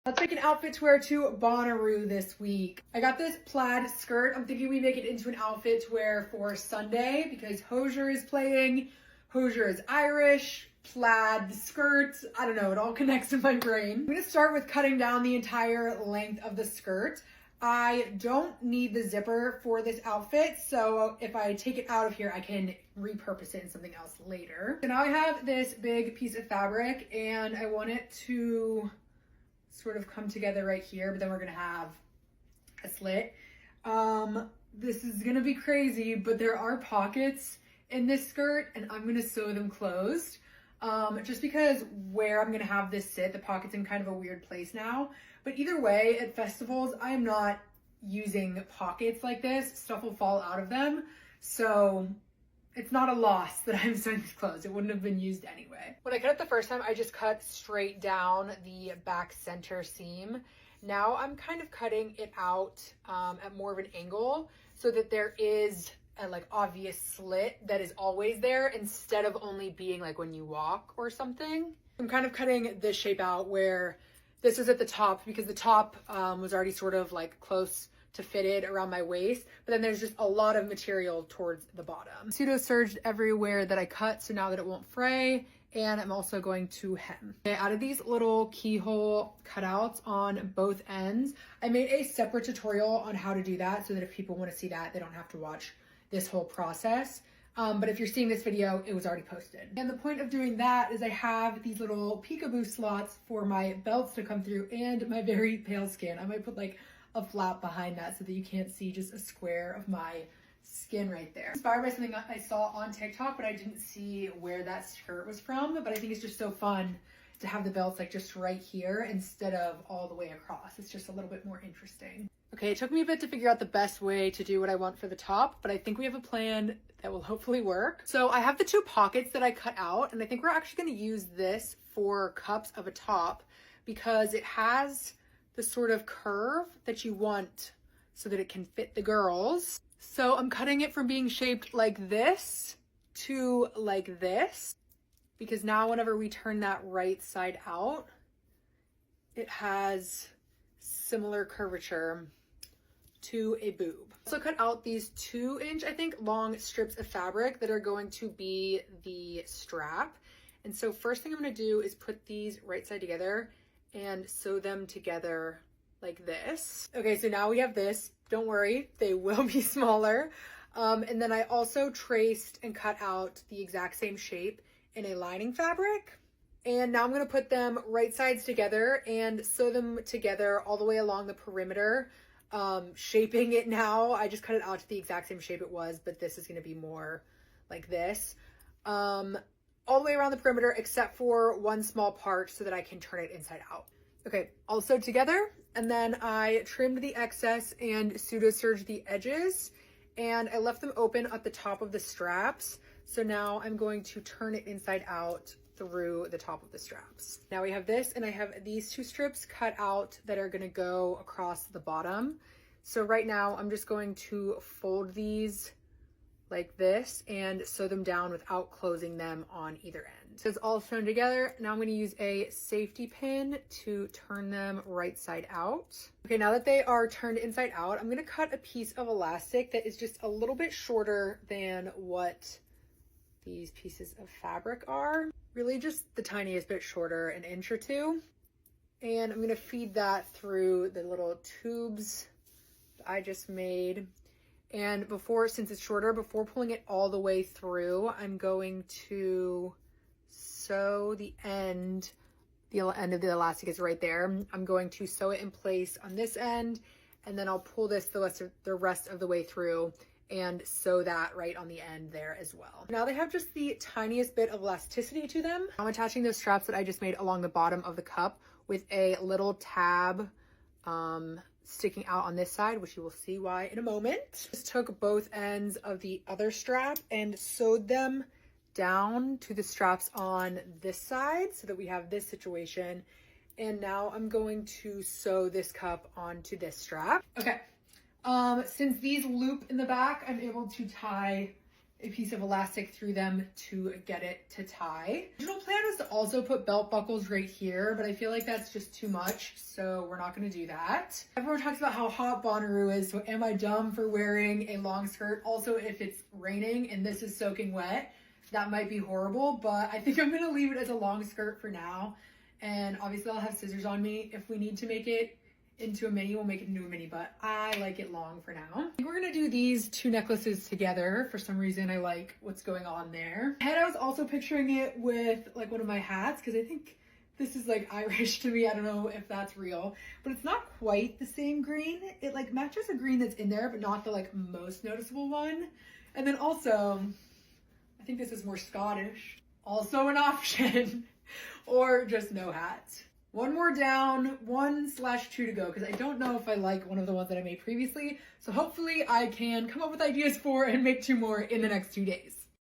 Let's make an outfit to wear to Bonnaroo this week. I got this plaid skirt. I'm thinking we make it into an outfit to wear for Sunday because Hozier is playing. Hozier is Irish, plaid skirt. I don't know, it all connects in my brain. I'm gonna start with cutting down the entire length of the skirt. I don't need the zipper for this outfit, so if I take it out of here, I can repurpose it in something else later. So now I have this big piece of fabric and I want it to sort of come together right here, but then we're gonna have a slit. This is gonna be crazy, but there are pockets in this skirt and I'm gonna sew them closed. Just because where I'm gonna have this sit, the pocket's in kind of a weird place now. But either way, at festivals, I am not using pockets like this. Stuff will fall out of them. So it's not a loss that I'm sewing this closed. It wouldn't have been used anyway. When I cut it the first time, I just cut straight down the back center seam. Now I'm kind of cutting it out at more of an angle so that there is a like obvious slit that is always there instead of only being like when you walk or something. I'm kind of cutting this shape out where this is at the top because the top was already sort of like close to fitted around my waist, but then there's just a lot of material towards the bottom. Pseudo serged everywhere that I cut, so now that it won't fray, and I'm also going to hem. I added these little keyhole cutouts on both ends. I made a separate tutorial on how to do that so that if people want to see that, they don't have to watch this whole process. But if you're seeing this video, it was already posted. And the point of doing that is I have these little peekaboo slots for my belts to come through and my very pale skin. I might put like a flap behind that so that you can't see just a square of my skin right there. Inspired by something I saw on TikTok, but I didn't see where that skirt was from. But I think it's just so fun to have the belts like just right here instead of all the way across. It's just a little bit more interesting. Okay, it took me a bit to figure out the best way to do what I want for the top, but I think we have a plan that will hopefully work. So I have the two pockets that I cut out, and I think we're actually going to use this for cups of a top because it has the sort of curve that you want so that it can fit the girls. So I'm cutting it from being shaped like this to like this, because now whenever we turn that right side out, it has similar curvature to a boob. Also cut out these 2-inch, I think, long strips of fabric that are going to be the strap. And so first thing I'm going to do is put these right side together and sew them together like this. Okay, so now we have this. Don't worry, they will be smaller. And then I also traced and cut out the exact same shape in a lining fabric. And now I'm going to put them right sides together and sew them together all the way along the perimeter. Shaping it now, I just cut it out to the exact same shape it was, but this is going to be more like this. All the way around the perimeter except for one small part so that I can turn it inside out. Okay, all sewed together, and then I trimmed the excess and pseudo serged the edges, and I left them open at the top of the straps. So now I'm going to turn it inside out through the top of the straps. Now we have this, and I have these 2 strips cut out that are gonna go across the bottom. So right now I'm just going to fold these like this and sew them down without closing them on either end. So it's all sewn together. Now I'm going to use a safety pin to turn them right side out. Okay, now that they are turned inside out, I'm going to cut a piece of elastic that is just a little bit shorter than what these pieces of fabric are. Really just the tiniest bit shorter, an inch or 2. And I'm going to feed that through the little tubes that I just made. And since it's shorter, before pulling it all the way through, I'm going to sew the end of the elastic is right there. I'm going to sew it in place on this end, and then I'll pull this the rest of the way through and sew that right on the end there as well. Now they have just the tiniest bit of elasticity to them. I'm attaching those straps that I just made along the bottom of the cup with a little tab sticking out on this side, which you will see why in a moment. Just took both ends of the other strap and sewed them down to the straps on this side so that we have this situation. And now I'm going to sew this cup onto this strap. Okay, since these loop in the back, I'm able to tie a piece of elastic through them to get it to tie. The original plan was to also put belt buckles right here, but I feel like that's just too much, so we're not gonna do that. Everyone talks about how hot Bonnaroo is, so am I dumb for wearing a long skirt? Also, if it's raining and this is soaking wet, that might be horrible, but I think I'm gonna leave it as a long skirt for now. And obviously I'll have scissors on me. If we need to make it into a mini, we'll make it into a mini, but I like it long for now. I think we're gonna do these two necklaces together. For some reason, I like what's going on there. And I was also picturing it with like one of my hats, because I think this is like Irish to me. I don't know if that's real, but it's not quite the same green. It like matches a green that's in there, but not the like most noticeable one. And then also, I think this is more Scottish. Also an option, or just no hat. One more down, 1/2 to go, because I don't know if I like one of the ones that I made previously. So hopefully I can come up with ideas for and make 2 more in the next 2 days.